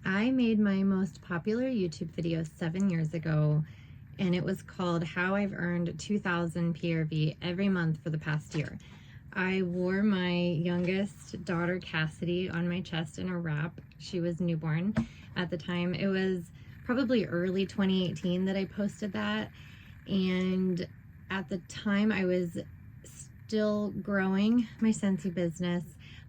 I made my most popular YouTube video 7 years ago, and it was called How I've Earned 2,000 PRV every month for the past year. I wore my youngest daughter, Cassidy, on my chest in a wrap. She was newborn at the time. It was probably early 2018 that I posted that, and at the time I was still growing my Scentsy business.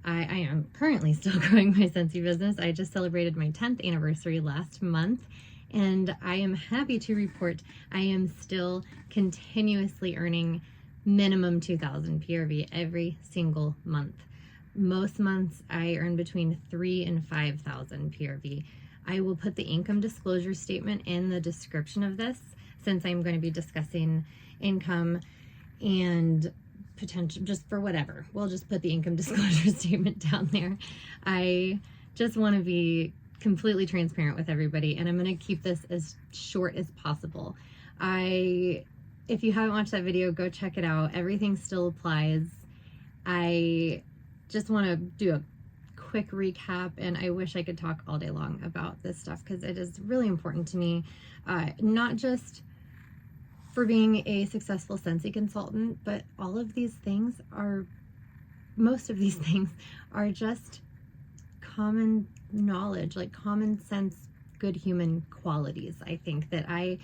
I am currently still growing my Scentsy business. I just celebrated my 10th anniversary last month, and I am happy to report I am still continuously earning minimum 2,000 PRV every single month. Most months I earn between 3,000 and 5,000 PRV. I will put the income disclosure statement in the description of this, since I'm going to be discussing income and potential, just for whatever. We'll just put the income disclosure statement down there. I just want to be completely transparent with everybody, and I'm going to keep this as short as possible. If you haven't watched that video, go check it out. Everything still applies. I just want to do a quick recap, and I wish I could talk all day long about this stuff because it is really important to me, not just for being a successful Scentsy consultant, but all of these things are, most of these things are just common knowledge, like common sense, good human qualities, I think, that I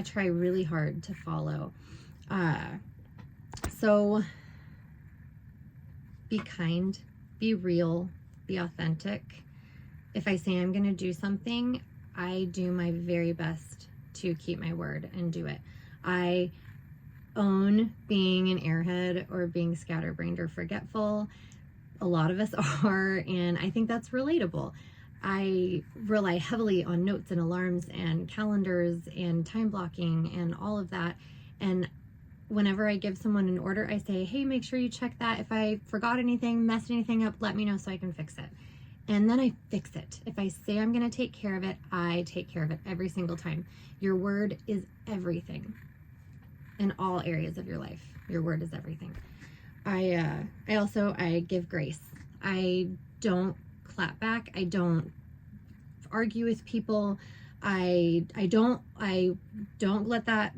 try really hard to follow. So be kind, be real, be authentic. If I say I'm gonna do something, I do my very best to keep my word and do it. I own being an airhead or being scatterbrained or forgetful. A lot of us are, and I think that's relatable. I rely heavily on notes and alarms and calendars and time blocking and all of that. And whenever I give someone an order, I say, hey, make sure you check that. If I forgot anything, messed anything up, let me know so I can fix it. And then I fix it. If I say I'm going to take care of it, I take care of it every single time. Your word is everything in all areas of your life. Your word is everything. I give grace. I don't clap back. I don't argue with people. I don't let that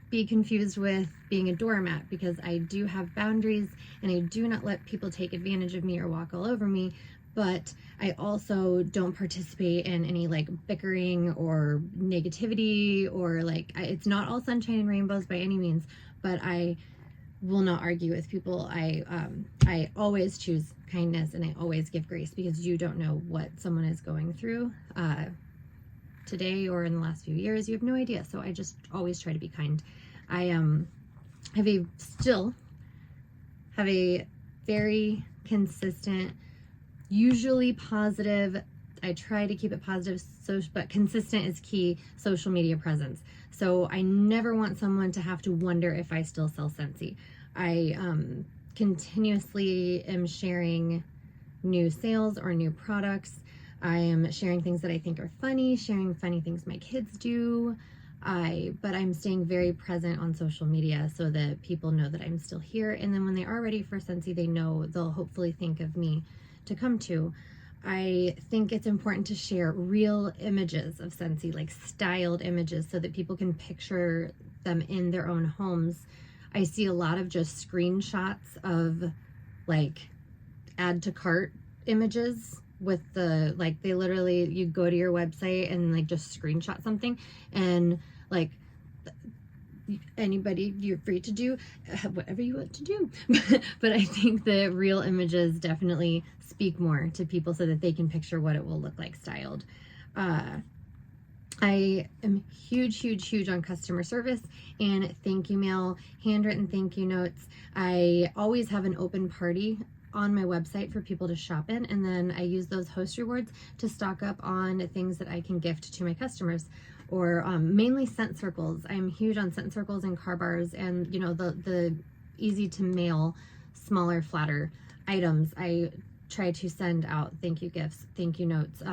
be confused with being a doormat, because I do have boundaries and I do not let people take advantage of me or walk all over me. But I also don't participate in any like bickering or negativity, or like, it's not all sunshine and rainbows by any means, but I will not argue with people. I always choose kindness, and I always give grace, because you don't know what someone is going through today or in the last few years. You have no idea. So I just always try to be kind. I still have a very consistent, usually positive, I try to keep it positive, but consistent is key, social media presence. So I never want someone to have to wonder if I still sell Scentsy. I continuously am sharing new sales or new products. I am sharing things that I think are funny, sharing funny things my kids do. But I'm staying very present on social media so that people know that I'm still here. And then when they are ready for Scentsy, they know they'll hopefully think of me to come to. I think it's important to share real images of Scentsy, like styled images, so that people can picture them in their own homes. I see a lot of just screenshots of like add to cart images with the, like, they literally, you go to your website and like just screenshot something, and like anybody, you're free to do whatever you want to do. But I think the real images definitely speak more to people so that they can picture what it will look like styled. I am huge on customer service and thank you mail, handwritten thank you notes. I always have an open party on my website for people to shop in, and then I use those host rewards to stock up on things that I can gift to my customers, or mainly scent circles. I'm huge on scent circles and car bars, and you know, the easy to mail, smaller, flatter items. I try to send out thank you gifts, thank you notes.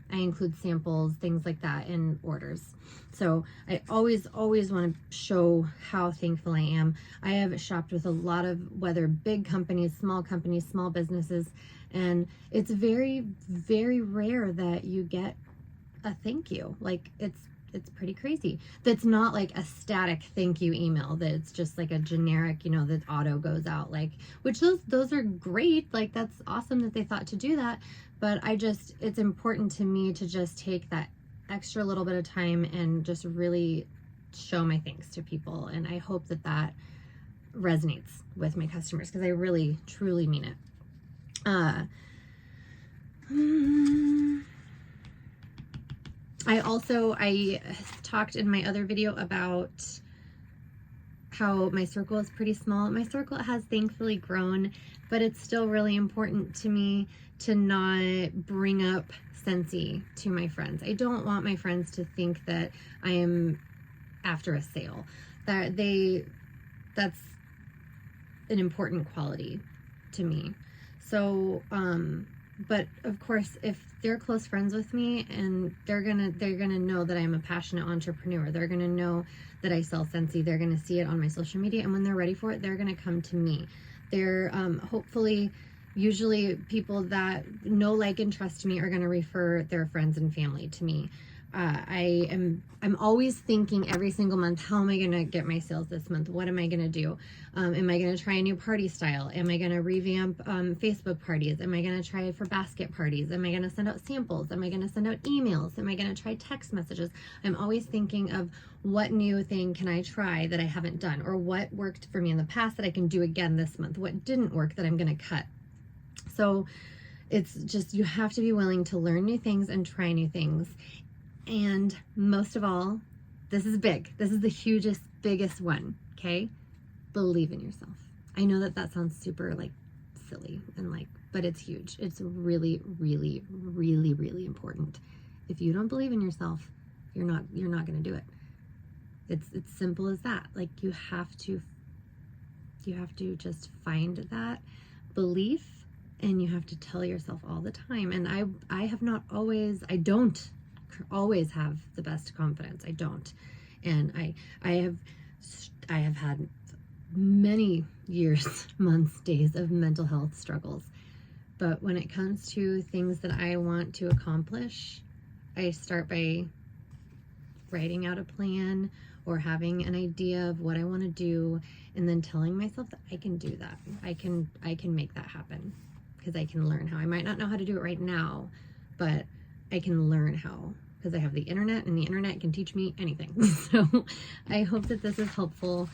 I include samples, things like that in orders. So I always want to show how thankful I am. I have shopped with a lot of, whether big companies, small businesses, And it's very, very rare that you get a thank you. Like, it's pretty crazy. That's not like a static thank you email, that it's just like a generic, you know, that auto goes out, like, which those are great. Like, that's awesome that they thought to do that. But it's important to me to just take that extra little bit of time and just really show my thanks to people. And I hope that that resonates with my customers, because I really, truly mean it. I talked in my other video about how my circle is pretty small. My circle has thankfully grown, but it's still really important to me to not bring up Scentsy to my friends. I don't want my friends to think that I am after a sale. That's an important quality to me. So, but of course, if they're close friends with me, and they're gonna know that I'm a passionate entrepreneur, they're gonna know that I sell Scentsy, they're gonna see it on my social media, and when they're ready for it, they're gonna come to me. They're hopefully, usually people that know, like, and trust me are gonna refer their friends and family to me. I'm always thinking every single month, how am I going to get my sales this month? What am I going to do? Am I going to try a new party style? Am I going to revamp Facebook parties? Am I going to try it for basket parties? Am I going to send out samples? Am I going to send out emails? Am I going to try text messages? I'm always thinking of what new thing can I try that I haven't done, or what worked for me in the past that I can do again this month? What didn't work that I'm going to cut? So it's just, you have to be willing to learn new things and try new things. And most of all, this is big. This is the hugest, biggest one, okay? Believe in yourself. I know that sounds super, like, silly and, like, but it's huge. It's really, really, really, really important. If you don't believe in yourself, you're not going to do it. It's simple as that. Like, you have to just find that belief, and you have to tell yourself all the time. And I don't always have the best confidence. I don't. And I have had many years, months, days of mental health struggles. But when it comes to things that I want to accomplish, I start by writing out a plan or having an idea of what I want to do, and then telling myself that I can do that. I can make that happen, because I can learn how. I might not know how to do it right now, but I can learn how, because I have the internet, and the internet can teach me anything. So I hope that this is helpful.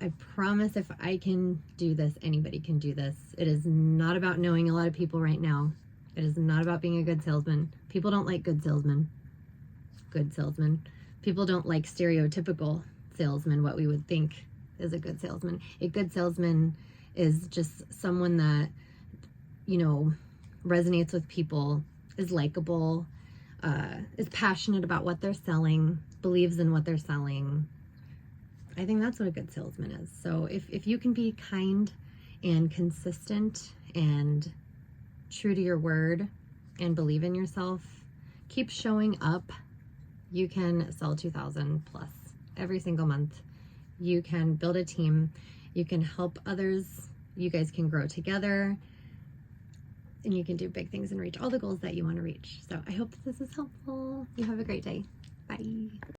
I promise if I can do this, anybody can do this. It is not about knowing a lot of people right now. It is not about being a good salesman. People don't like good salesmen. Good salesman. People don't like stereotypical salesmen, what we would think is a good salesman. A good salesman is just someone that, you know, resonates with people, is likable, is passionate about what they're selling, believes in what they're selling. I think that's what a good salesman is. So if you can be kind and consistent and true to your word and believe in yourself, keep showing up, you can sell 2,000 plus every single month. You can build a team. You can help others. You guys can grow together. And you can do big things and reach all the goals that you want to reach. So I hope this is helpful. You have a great day. Bye.